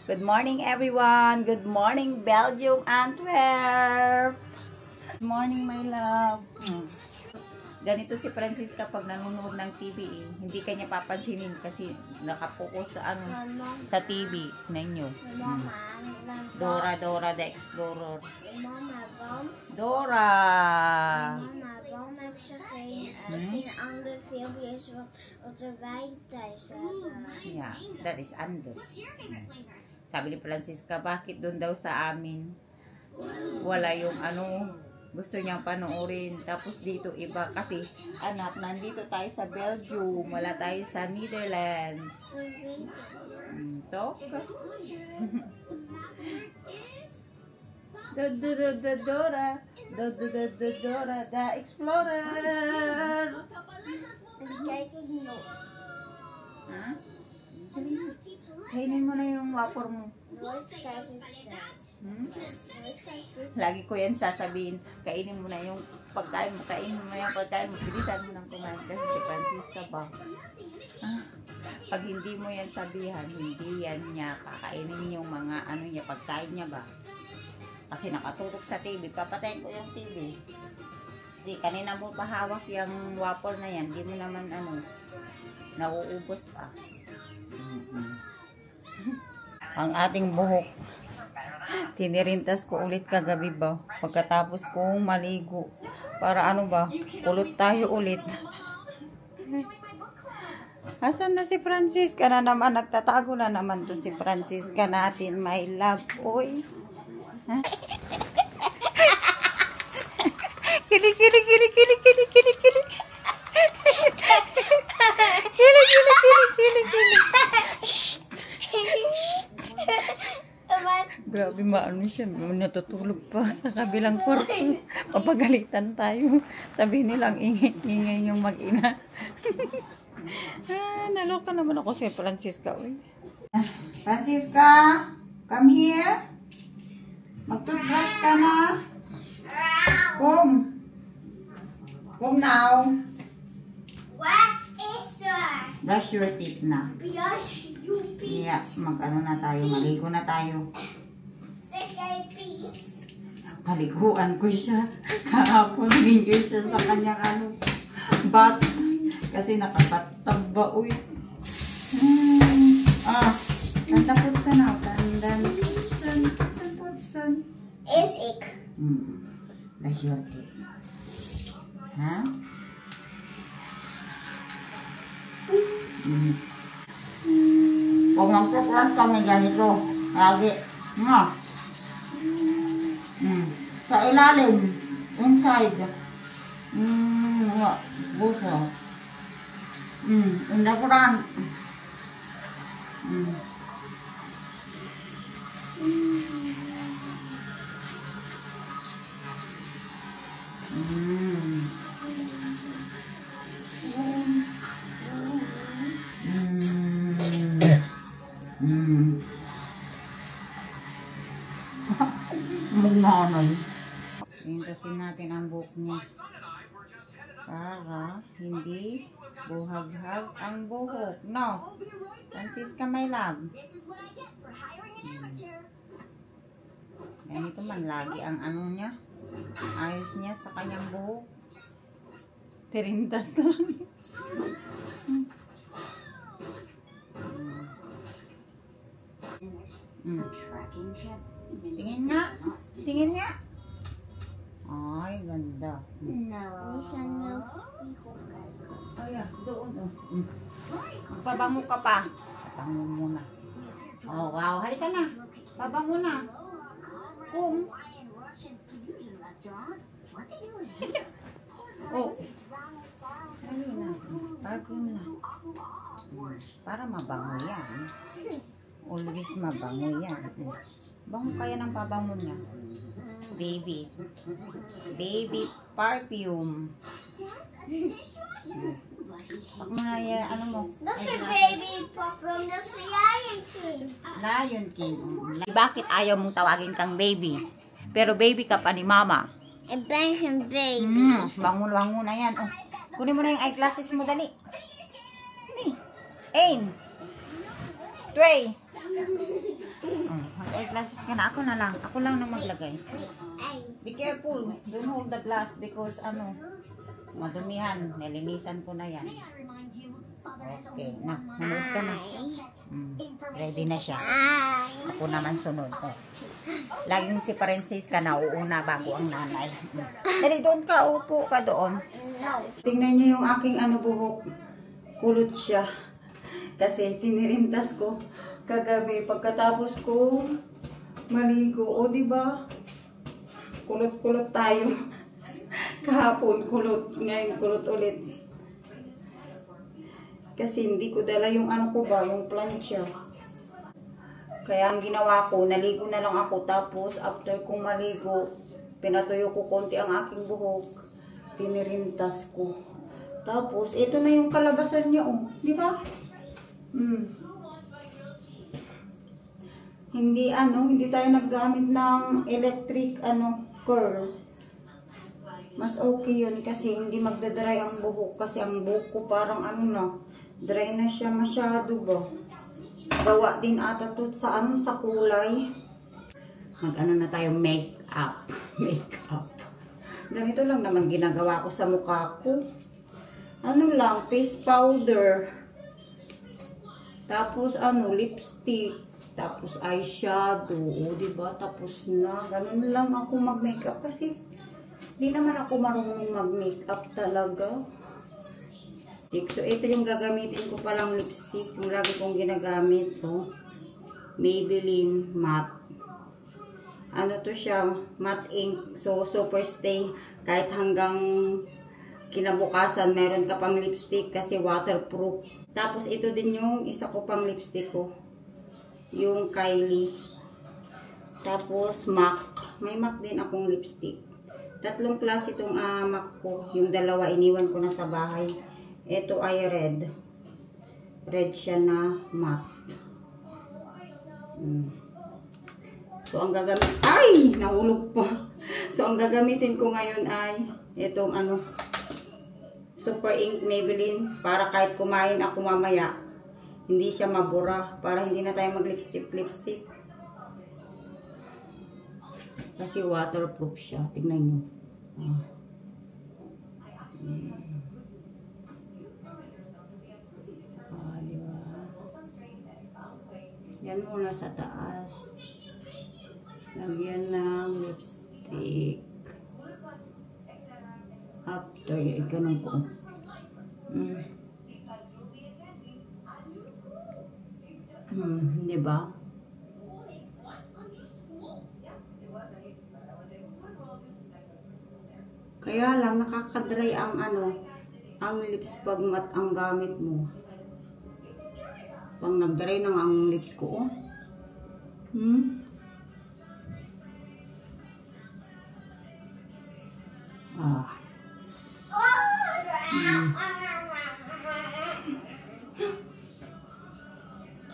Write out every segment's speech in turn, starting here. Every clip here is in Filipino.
Good morning, everyone. Good morning, Belgium, Antwerp. Good morning, my love. Ganito si Francisca pag nanonood ng TV. Hindi kanya papansinin kasi nakapokus sa sa TV ninyo. Dora the Explorer. Dora. Waarom heb ze geen andere filmpjes wat erbij thuis hebben? Yeah, that is Anders. Sabi ni Francisca, bakit doon daw sa amin wala yung gusto niyang panoorin. Tapos dito iba kasi anak, nandito tayo sa Belgium, wala tayo sa Netherlands. To? Dora the Explorer. Kijk het nog. Ha? Kainin mo na yung wapor mo. Nooit kijk ik thuis. Lagi ko yan sasabihin, kainin mo na yung pagkain mo, kainin mo na yung pagkain mo, bilisan mo ng kumain kasi si Francisca ba? Pag hindi mo yan sabihan, hindi yan niya kakainin yung mga niya, pagkain niya ba? Kasi nakatutok sa TV, papatayin ko yung TV. Kasi kanina mo pahawak yung wapor na yan, di mo naman nauubos pa. Ang ating buhok, tinirintas ko ulit kagabi ba? Pagkatapos kong maligo. Para kulot tayo ulit. Asan na si Francisca na naman? Nagtatago na naman to si Francisca natin, my love. Uy. Kili. Grabe, maano siya. Natutulog pa sa kabilang kwarto. Papagalitan tayo. Sabihin nilang ingay yung mag-ina. Naloka naman ako si Francisca. Francisca, come here. Mag-toothbrush ka na. Come. Come now. What is er? Brush your teeth na. Brush your teeth. Yeah, na tayo. Maligo na tayo. Zeg jij Piet? Paliguan ko siya. Kahapon, nag-enjoy siya sa kanyang bat. Kasi nakatatag ba, uy. Tanda putsan na. Tanda putsan. Is ik. Brush your teeth. Ha? Huwag magpapras kami ganito. Lagi. Nga. Sa ilalim. Inside. Nga. Buso. Undapuran. Magmanay. Intasin natin ang buhok niya para hindi buhaghag ang buhok. No? Francisca, my love. Ganito man lagi ang niya. Ayos niya sa kanyang buhok. Tirintas lang. Tingin nga. Tingin nga. Ay, ganda. No. Ayan, doon. Magpabango ka pa. Pabango muna. Oh, wow. Halika na. Pabango na. Kung. Oh. Ayun na. Pagong na. Para mabango yan. Always mabango yan. Bango kaya ng pabango niya. Baby. Baby perfume. Pak mo na yan, mo? Dat is een baby perfume, dat is Lion King. Lion King. Bakit ayaw mong tawagin kang baby? Pero baby ka pa ni mama. Ik ben geen baby. Bango-bango na yan. Oh, kunin mo na yung eyeglasses mo, dali. Aim. 2. Mag-eyeglasses ka na. Ako na lang. Ako lang na maglagay. Ay. Be careful. Don't hold the glass because madumihan. Nalinisan ko na yan. Okay. Nanood ka na. Ready na siya. Ako naman sunod. Laging si Princess ka na uuna bago ang nanay. Dali doon ka. Upo ka doon. Tingnan niyo yung aking buhok. Kulot siya. Kasi tinirintas ko kagabi pagkatapos ko maligo. O diba? Kulot-kulot tayo. Kahapon kulot. Ngayon kulot ulit. Kasi hindi ko dala yung yung plancha. Kaya ang ginawa ko, naligo na lang ako. Tapos after kong maligo, pinatuyo ko konti ang aking buhok. Tinirintas ko. Tapos, ito na yung kalabasan niya, oh. Di ba? Hindi tayo naggamit ng electric, curl. Mas okay yun kasi hindi magdadry ang buhok. Kasi ang buhok ko parang dry na siya masyado ba. Gawa din ata to sa sa kulay. Na tayo make-up. Make-up. Ganito lang naman ginagawa ko sa mukha ko. Face powder. Tapos lipstick. Tapos eyeshadow. O, diba? Tapos na. Ganun lang ako mag-makeup kasi di naman ako marunong mag-makeup talaga. So, ito yung gagamitin ko palang lipstick. Yung lagi kong ginagamit. Maybelline Matte. To siya? Matte ink. So, super stay. Kahit hanggang kinabukasan, meron ka pang lipstick kasi waterproof. Tapos, ito din yung isa ko pang lipstick ko. Yung Kylie. Tapos, MAC. May MAC din akong lipstick. 3 klase itong MAC ko. Yung dalawa, iniwan ko na sa bahay. Ito ay red. Red siya na matte. So, ang gagamitin... Ay! Nahulog pa. So, ang gagamitin ko ngayon ay itong Super Ink Maybelline. Para kahit kumain ako mamaya, hindi siya mabura. Para hindi na tayo mag-lipstick. Kasi waterproof siya. Tignan nyo. Yan muna sa taas. Lagyan ng lipstick. After, ganun ko. Diba? Kaya lang, nakakadry ang ang lips pag mat ang gamit mo. Pag nag-dry nang ang lips ko,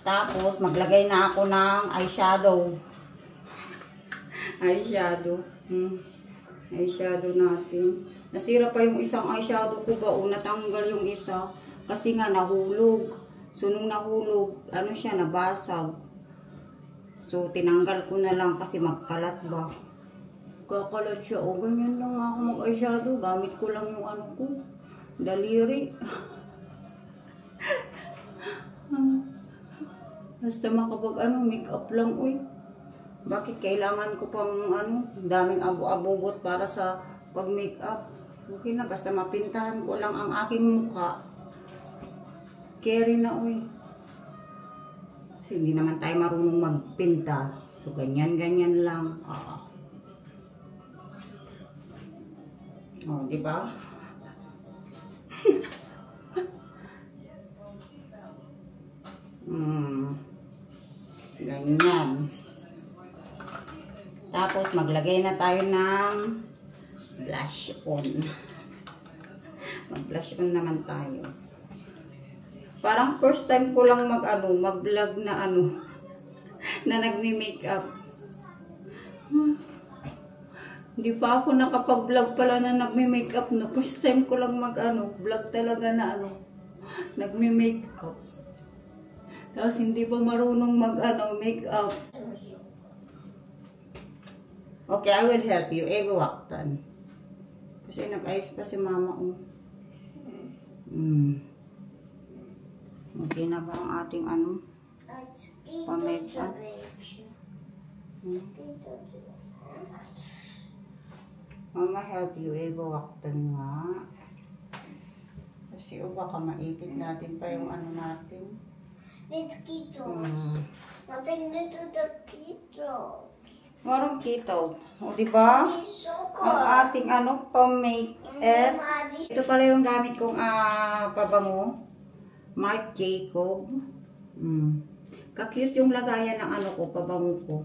Tapos, maglagay na ako ng eyeshadow. Eyeshadow natin. Nasira pa yung isang eyeshadow ko ba? Natanggal yung isa. Kasi nga, nahulog. So, nung nahulog, siya, nabasag. So, tinanggal ko na lang kasi magkalat ba. Kakalat siya. O, ganyan lang ako mag-eyeshadow. Gamit ko lang yung ko. Daliri. Basta makapag make-up lang, uy. Bakit kailangan ko pang daming abo-abobot para sa pag-make-up? Okay na, basta mapintahan ko lang ang aking mukha. Carry na, uy. Kasi hindi naman tayo marunong magpinta. So, ganyan-ganyan lang. Diba? Ganyan. Tapos, maglagay na tayo ng blush on. Mag-blush on naman tayo. Parang first time ko lang mag-vlog na na nagmi-makeup. Hindi pa ako nakapag-vlog pala na nagmi-makeup na. First time ko lang vlog talaga na nagmi-makeup. Tapos hindi pa marunong makeup. Okay, I will help you. Waktan. Kasi nag-ayos pa si mama. Okay na ba ang ating ano? Pameksa? Mama help you. Waktan nga. Kasi baka maipit natin pa yung ano natin. It's ketos. Nothing to do the ketos. Marong keto. O, diba? Ang ating ano, pang-make-up. Ito pala yung gamit kong pabango. Marc Jacob. Ka-cute yung lagayan ng ano ko, pabango ko.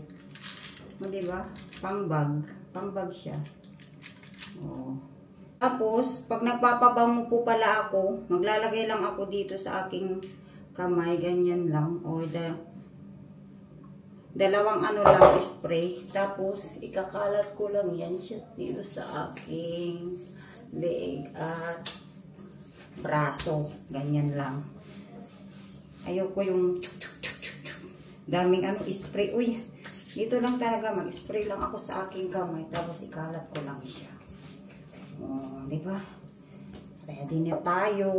O, diba? Pang-bag. Pang-bag siya. O. Tapos, pag nagpapabango po pala ako, maglalagay lang ako dito sa aking kamay. Ganyan lang. O, dalawang ano lang spray. Tapos, ikakalat ko lang yan siya dito sa aking leeg at braso. Ganyan lang. Ayoko yung daming ano spray. Uy, dito lang talaga mag-spray lang ako sa aking kamay. Tapos, ikalat ko lang siya. O, diba? Ready na tayo.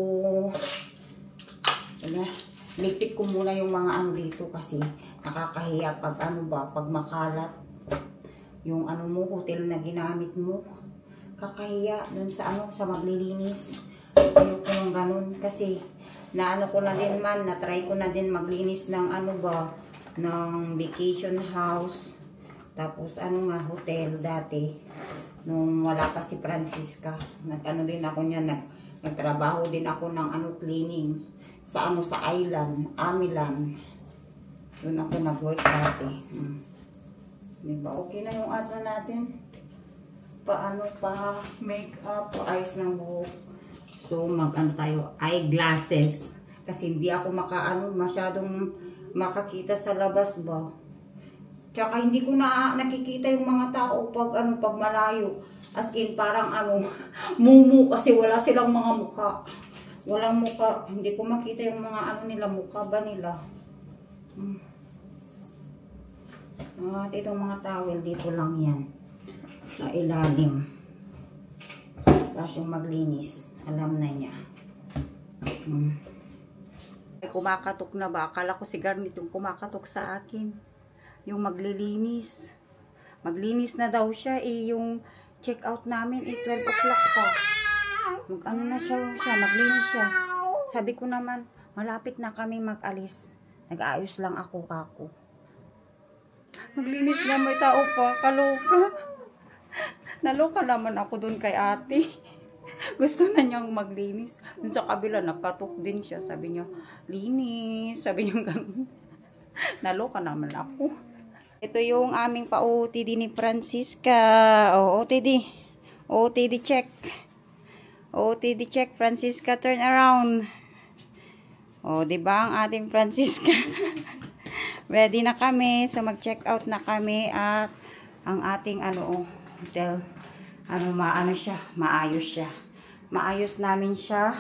Lipit ko muna yung mga ano dito kasi nakakahiya pag ano ba, pag makalat yung ano mo, hotel na ginamit mo. Kakahiya dun sa ano, sa maglilinis. Ayoko yung ganun kasi naano ko na din man, na-try ko na din maglinis ng ano ba, ng vacation house. Tapos ano nga, hotel dati. Nung wala pa si Francisca. Nag-ano din ako niya, nagtrabaho din ako ng ano, cleaning. Sa ano, sa island, Amilan. Doon ako nag-work dati. Diba? Okay na yung ano natin. Paano pa make-up, ayos ng buhok. So, mag-ano tayo, eyeglasses. Kasi hindi ako masyadong makakita sa labas ba. Tsaka hindi ko na nakikita yung mga tao pag malayo. As in, parang mumu kasi wala silang mga mukha. Walang mukha. Hindi ko makita yung mga nila, mukha ba nila. At itong mga towel, dito lang yan. Sa ilalim. Tapos yung maglinis. Alam na niya. Kumakatok na ba? Akala ko si Garnet yung kumakatok sa akin. Yung maglilinis. Maglinis na daw siya yung check out namin 12 o'clock pa. Mag-ano na siya, maglinis siya. Sabi ko naman, malapit na kami mag-alis. Nag-aayos lang ako kako. Maglinis na, may tao pa. Kaloka. Naloka naman ako dun kay ate. Gusto na niyang maglinis. Dun sa kabila, nagkatok din siya. Sabi niya, linis. Sabi niya ganun. Naloka naman ako. Ito yung aming pa-OOTD ni Francisca. OOTD. OOTD check. OOTD check. Francisca, turn around. Diba ang ating Francisca? Ready na kami. So, mag-check out na kami. At ang ating hotel, maayos siya. Maayos namin siya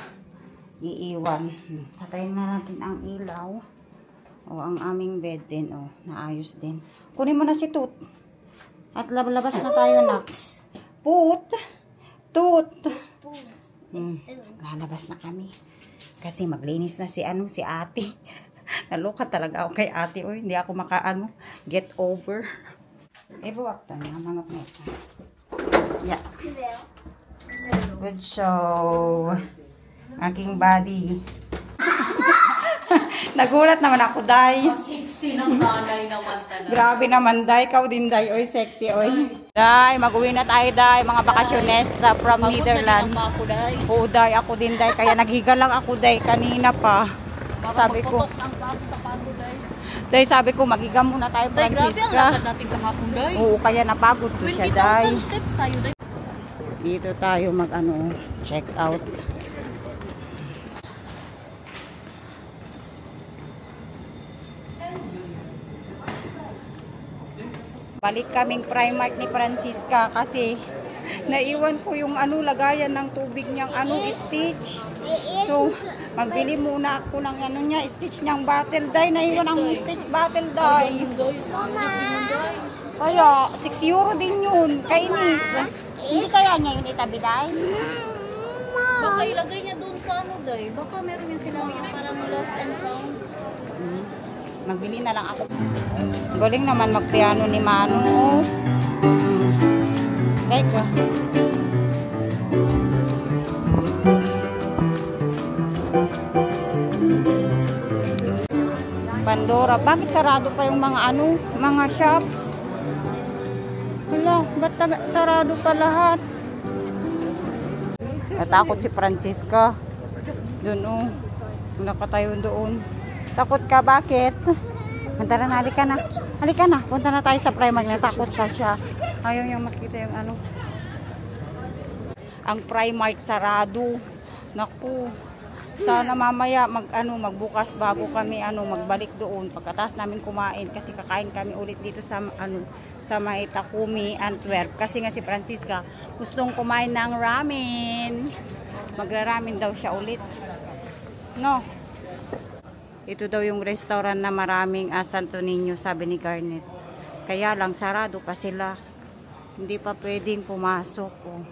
iiwan. Patayin na natin ang ilaw. Ang aming bed din, naayos din. Kunin mo na si Toot. At labas na tayo, Nax. Toot. Lalabas na kami. Kasi maglinis na si ate. Naloka talaga ako kay ate. Hindi ako get over. Buwaktan na manok na ito. Yeah. Good show. Aking body. Nagulat naman ako, Day. Sexy ng nanay naman talaga. Grabe naman, Day. Ikaw din, Day. Oy, sexy, oy. Day, mag-uwi na tayo, Day. Mga bakasyonesta from Netherlands. Oo, Day. Ako din, Day. Kaya naghiga lang ako, Day. Kanina pa. Sabi ko. Day, sabi ko, maghiga muna tayo, Francisca. Grabe ang lakad natin kahapon, Day. Oo, kaya napagod ko siya, Day. 20,000 steps tayo, Day. Dito tayo check out. Balik kaming Primark ni Francisca kasi naiwan ko yung lagayan ng tubig niyang stitch. So, magbili muna ako ng stitch niyang bottle, Day. Naiwan ang stitch bottle, Day. Kaya, 6 euro din yun. Kainis. Hindi kaya niya yun itabi, Day? Baka ilagay niya doon sa ano, Day. Baka meron yung sinabi yung parang lost and found. Magbili na lang ako. Galing naman magpiano ni Manu. Guys, Pandora. Bakit sarado pa yung mga mga shops? Wala, ba't sarado pa lahat? Natakot si Francisca. Doon nakatayo doon. Takot ka, bakit? Tara na, halika na. Halika na, punta na tayo sa Primark. Natakot ka siya. Ayaw niyang makita yung Ang Primark sarado. Naku. Sana mamaya magbukas bago kami magbalik doon pagkatapos namin kumain kasi kakain kami ulit dito sa sa may Takumi, Antwerp kasi nga si Francisca gustong kumain ng ramen. Magra-ramen daw siya ulit. No. Ito daw yung restaurant na maraming Santo Niño, sabi ni Garnet. Kaya lang sarado pa sila. Hindi pa pwedeng pumasok. Oh.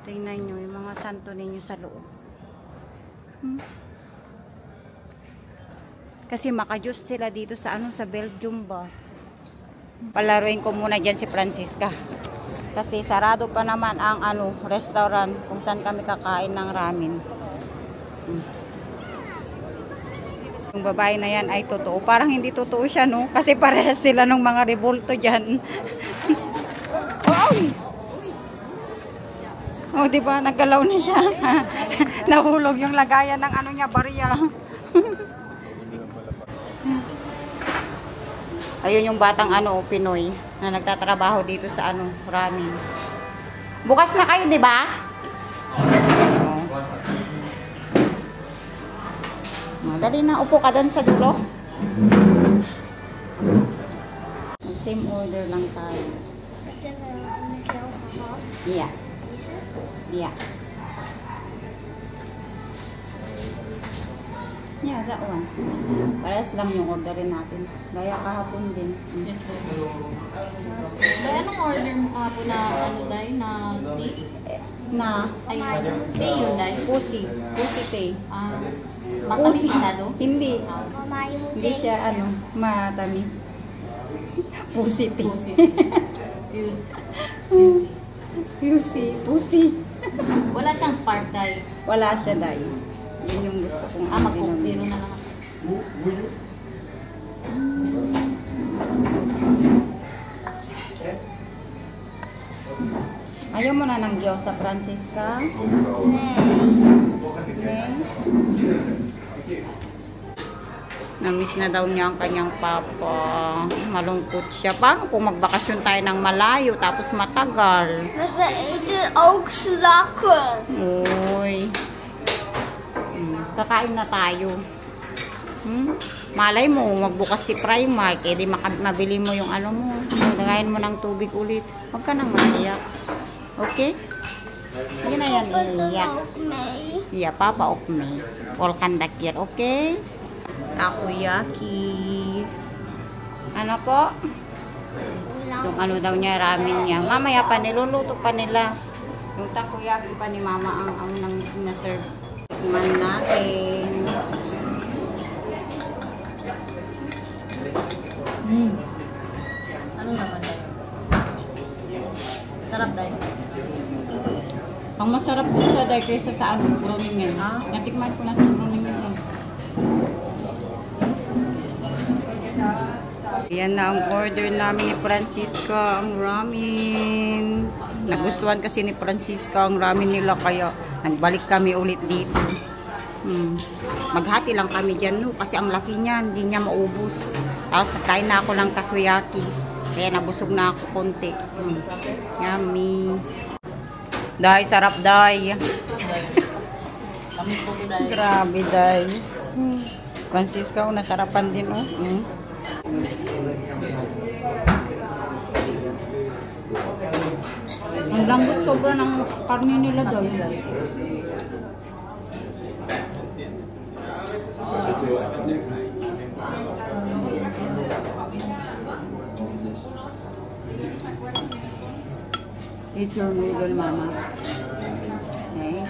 Tingnan nyo yung mga Santo Niño sa loob. Kasi makajus sila dito sa sa Belgium ba. Palaruin ko muna dyan si Francisca. Kasi sarado pa naman ang restaurant kung saan kami kakain ng ramen. Yung babae na yan ay totoo. Parang hindi totoo siya, no? Kasi parehas sila ng mga revolto dyan. Wow! Oh, di ba? Naggalaw na siya. Nahulog yung lagayan ng niya, barya. Ayun yung batang Pinoy na nagtatrabaho dito sa ramen. Bukas na kayo, di ba? Dali na, upo ka doon sa dulo. Same order lang tayo. Yeah. Yeah. Yeah, that one. Parehas lang yung orderin natin. Gaya kahapon din. Day, anong order mo kahapon na Day? Na tea? Na? Ay, tea yun, Day? Pusi. Pusi tea. Matamis masyado? Hindi. Hindi siya matamis. Pusi tea. Pusi. Pusi. Wala siyang spark, Day? Wala siya, Day. Yun yung gusto kong mag-coke zero na lang ako. Ayaw mo na ng gyoza, Francisca? Okay. Na-miss na daw niya ang kanyang papa. Malungkot siya. Paano kung magbakasyon tayo ng malayo tapos matagal? Mas ito ook slakken. Uy. Kakain na tayo. Malay mo, magbukas si Primark. Eh, di mabili mo yung mo. Lagayin mo ng tubig ulit. Huwag ka nang maiyak. Okay? Yun na yan, iyak. Yeah, Papa ook mee. All kandak yan, okay? Takoyaki. Ano po? Yung daw niya, ramen niya. Mamaya pa, niluluto pa nila. Yung takoyaki pa ni Mama ang nang na-serve. Tikman natin. Ano naman, Day? Sarap, Day? Ang masarap po siya dahil kaysa sa Groningen. Natikman ko na sa Groningen. Yan na ang order namin ni Francisca, ang ramen. Nagustuhan kasi ni Francisca ang ramen nila kaya nagbalik kami ulit dito. Maghati lang kami dyan, no? Kasi ang laki niya, hindi niya maubos. Tapos nakain na ako ng takoyaki. Kaya nabusog na ako konti. Yummy. Day, sarap, Day. Grabe, Day. Francisca, nasarapan din, oh. Ang lambot sobra ng karne nila, Day. Eat your noodle, Mama. Okay.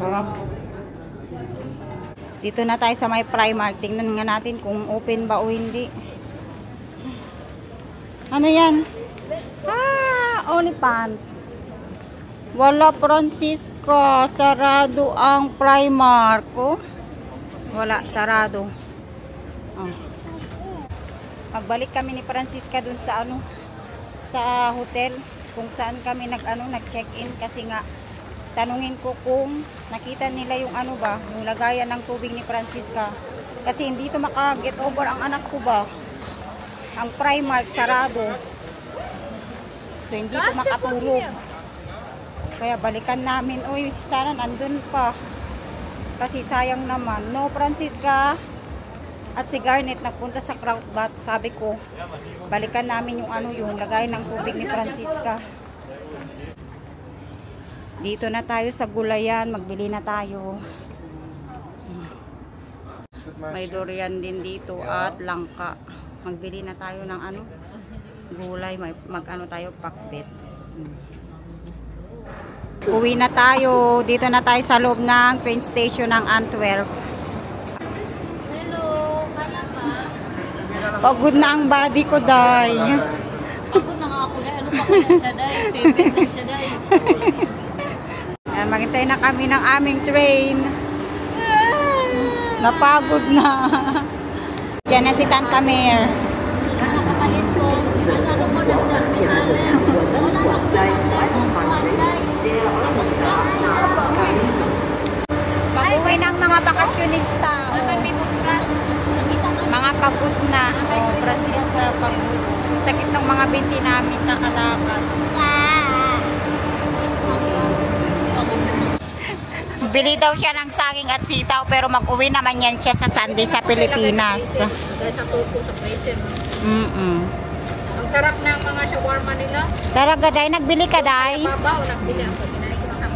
Sarap. Dito na tayo sa may Primark. Tingnan nga natin kung open ba o hindi. Ano yan? OnlyFans. Wala, Francisca. Sarado ang Primark. Oh. Wala, sarado. Oh. Magbalik kami ni Francisca dun sa ano, sa hotel kung saan kami nag-check-in kasi nga tanungin ko kung nakita nila yung ano ba, yung lagayan ng tubig ni Francisca. Kasi hindi to maka-get over ang anak ko ba. Ang Primark sarado. So hindi to makatulog. Kaya balikan namin. Uy, sana nandun pa. Kasi sayang naman. No, Francisca. At si Garnet nagpunta sa crowd bath. Sabi ko, balikan namin yung ano, yung lagayan ng tubig ni Francisca. Dito na tayo sa gulayan, magbili na tayo. May durian din dito at langka. Magbili na tayo ng ano, gulay, mag-ano tayo, pakbet. Uwi na tayo. Dito na tayo sa loob ng train station ng Antwerp. Hello, kaya pa? Pagod na ang body ko, day. Pagod na nga ako na. Ano pa kaya siya, day? 7 lang siya, day. Maghintay na kami ng aming train. Napagod na. Diyan na si Tanta Mer. Nakakapalit ko. Ano ko nagsasabi? Pag-uwi ng mga bakasyonista. Mga pagod na. Oh, Francisca, pagod. Sakit ng mga binti namin nakalakad. Bili daw siya ng saging at sitaw pero mag-uwi naman yan siya sa Sunday sa Pilipinas. Dahil sa tuko sa freezer. Ang sarap ng mga shawarma nila. Talaga, day. Nagbili ka, day? Babaw, nagbili ako. Kinain ko ng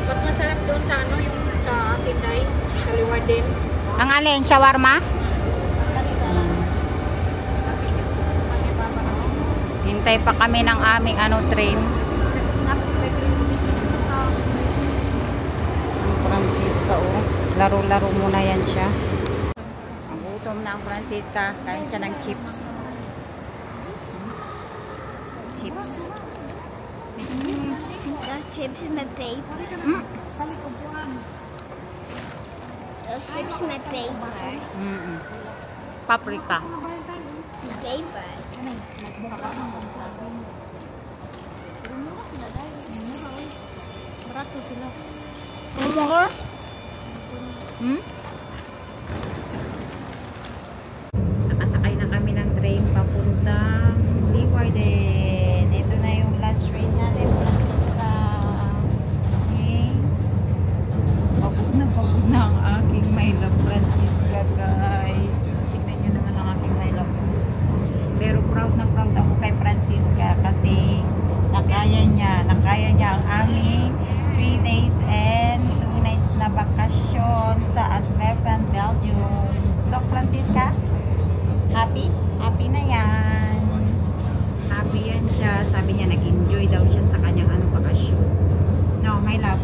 mas masarap doon sa ano, yung sa akin, day. Sa Liward din. Ang alin? Shawarma? Hintay pa kami ng aming ano, train. Francisca, oh. Laro-laro muna yan siya. Ang gutom na ang Francisca. Kain siya ng chips. Chips. Those chips my favorite. Those chips my favorite. Paprika. Favorite. Barato sila. Ano ka? Nakasakay na kami ng train papunta Leeuwarden. Ito na yung last train natin, Francisca. Okay. Pagod na ang aking my love, Francisca, guys. Tignan nyo naman ang aking my love. Pero proud na proud ako kay Francisca kasi nakaya niya ang aming 3 days and 2 nights na bakasyon sa Antwerpen, Belgium. Look, Francisca, happy? Happy na yan. Happy yan siya. Sabi niya, nag-enjoy daw siya sa kanyang bakasyon. No, my love.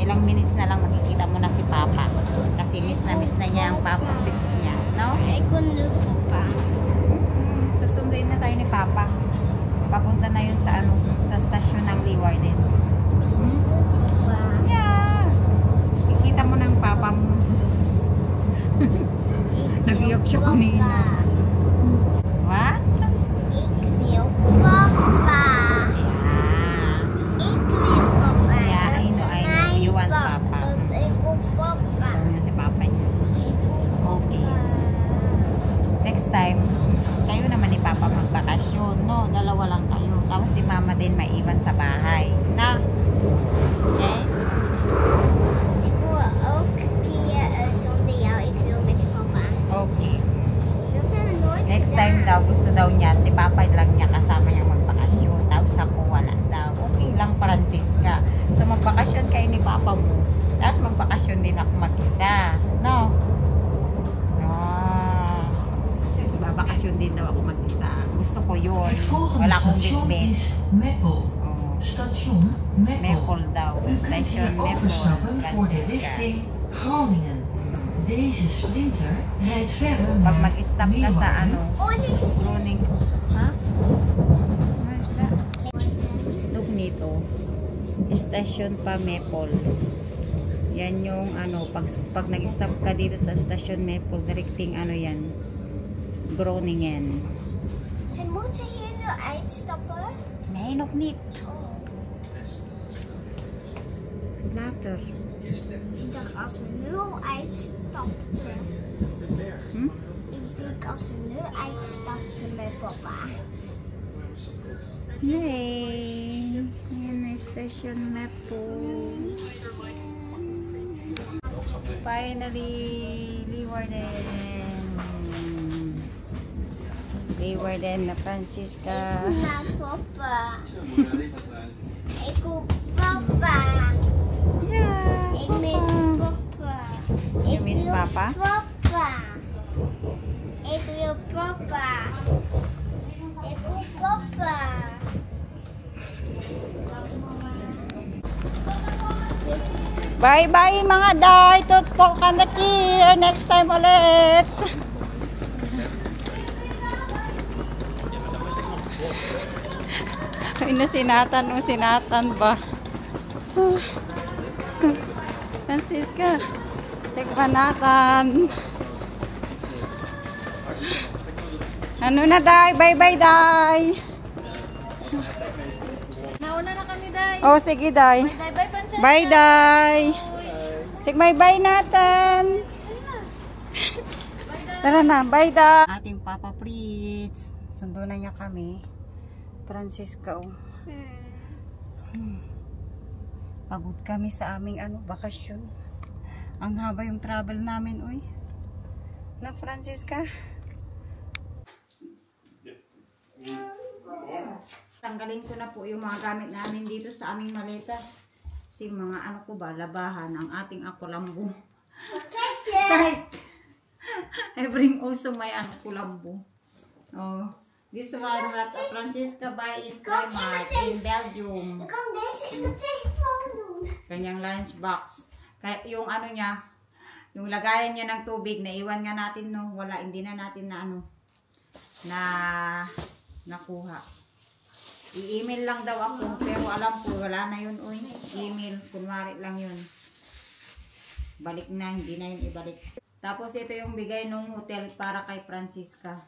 Ilang minutes na lang makikita mo na si Papa. Kasi miss na niya ang Papa Fix niya. No? I couldn't pa. Susunduin na tayo ni Papa. Papunta na yun sa sa stasyon ng Leeuwarden. Yeah. Kikita mo ng Papa mo. Nag-iyak siya kanina. What? Ik wil papa. Ik wil papa. Yeah, I know. You want Papa. Ik wil papa. Sabi niya si Papa niya. Okay. Next time, kayo naman ni Papa magbakasyon, no? Dalawa lang kayo. Tapos si Mama din maiwan sa bahay. Na? Okay? Ik wil ook keer zonder jou. Ik wil met papa. gusto daw niya, si Papa lang niya kasama niya magbakasyon. Tapos ako wala daw. Okay lang, Francisca. So magbakasyon kayo ni Papa mo. Tapos magbakasyon din ako mag-isa. No? Babakasyon din daw ako mag-isa. Gusto ko yun. Wala akong bitbit. Station Meppel. Maple daw. U kunt Station hier Maple. overstappen voor de Francisca. richting Groningen. Deze sprinter rijdt verder Pag naar mag-stop ka sa ano, Leeuwarden. Groningen. Ha? Where's that? Look nito. Station pa Maple. Yan yung ano, pag nag-stop ka dito sa Station Maple, directing ano yan, Groningen. En moet je hier nu uitstappen? Nee, nog niet. Later. Ik dacht als we nu al uitstapten. Hm? Ik denk als we nu uitstapten met papa. Yay! Yan na Station Maple. Finally, Leeuwarden na Francisca. Naar papa. Ik wil papa. Ja, Ik mis papa. Je Ik mist wil papa? Papa. Ik wil papa. Ik wil papa. Bye-bye mga day. Tutpok ka na here. Next time ulit. Ay na sinatan ba? Francisca, tikman natin. Ano na day? Bye-bye day. Nauna na kami, Day. Oh, sige day. Bye, Francesca. Bye day. Sige, bye-bye natin. Tara na, bye day. Ating Papa Fritz. Sundo na niya kami. Francisca, oh. Pagod kami sa aming bakasyon. Ang haba yung travel namin, uy. Na, Francisca? Tanggalin ko na po yung mga gamit namin dito sa aming maleta. Kasi mga labahan ng ating akulambo. Kahit I bring also my akulambo. Oh, this one that Francisca buy in Primark in Belgium. Ik kan deze in mijn telefoon doen. Kanyang lunchbox. Kaya yung niya, yung lagayan niya ng tubig, naiwan nga natin, no? Wala, hindi na natin nakuha. I-email lang daw ako, pero alam ko, wala na yun, uy. Email, kunwari lang yun. Balik na, hindi na yun ibalik. Tapos ito yung bigay ng hotel para kay Francisca.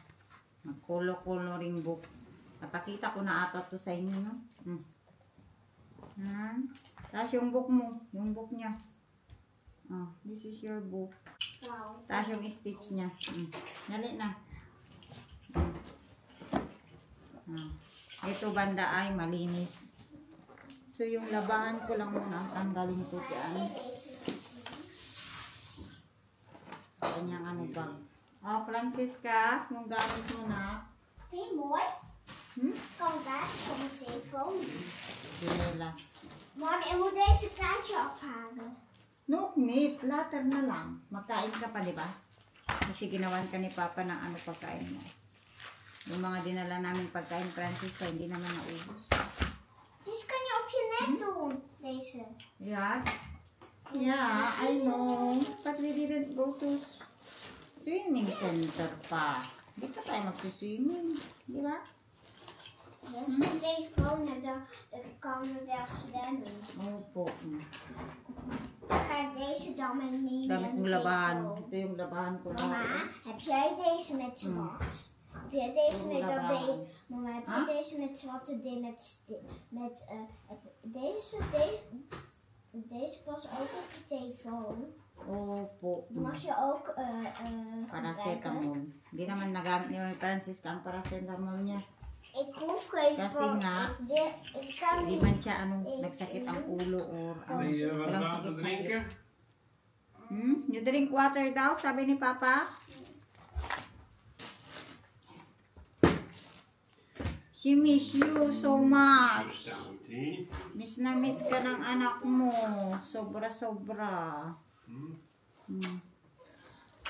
Mag-coloring book. Napakita ko na ata to sa inyo, no? Tapos yung book mo, yung book niya. Oh, this is your book. Wow. Tapos yung stitch niya. Dali na. Ito banda ay malinis. So yung labahan ko lang muna, tanggalin ko dyan. Kanyang bag. Oh, Francisca, yung gamit mo na. Vind je mooi? Kan daar op mijn telefoon. Pinelas. Mami, ik moet deze kaartje afhalen. No, need. Later na lang. Magkain ka pa, di ba? Kasi ginawan ka ni Papa ng pagkain mo. Yung mga dinala namin pagkain, Francisca, hindi naman naubos. Deze kan je op je nek doen. Deze. Yeah. Yeah, I know. But we didn't go to swimming center pa. Hindi pa tayo magsiswimming. Di ba? Dat is mijn telefoon en dan kan we wel zwemmen. Opo. Dan ga ik deze dan meenemen. Damit mo labahan. Ito yung labahan ko. Mama, heb jij deze met zwart? Heb jij deze met dat ding? Mama, heb je deze met zwarte ding deze past ook op je telefoon. Opo. Mag je ook Paracetamol. Hindi naman nagamit ni Francisca ang paracetamol niya. Ik hoef geen Kasi nga, hindi man siya nagsakit ang ulo or walang sakit-sakit. You drink water daw, sabi ni Papa. She miss you so much. Miss na miss ka ng anak mo. Sobra-sobra.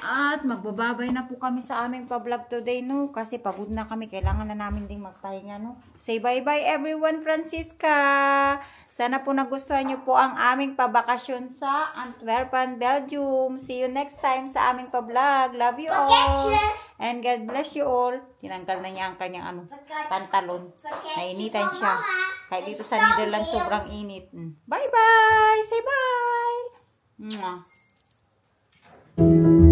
At magbababay na po kami sa aming pa-vlog today, no? Kasi pagod na kami. Kailangan na namin ding magpahinga, no? Say bye-bye everyone, Francisca! Sana po nagustuhan niyo po ang aming pabakasyon sa Antwerpen, Belgium. See you next time sa aming pa-vlog. Love you all. And God bless you all. Tinanggal na niya ang kanyang pantalon. Nainitan siya. Kahit dito sa Netherlands, sobrang init. Bye-bye! Say bye! Mwah.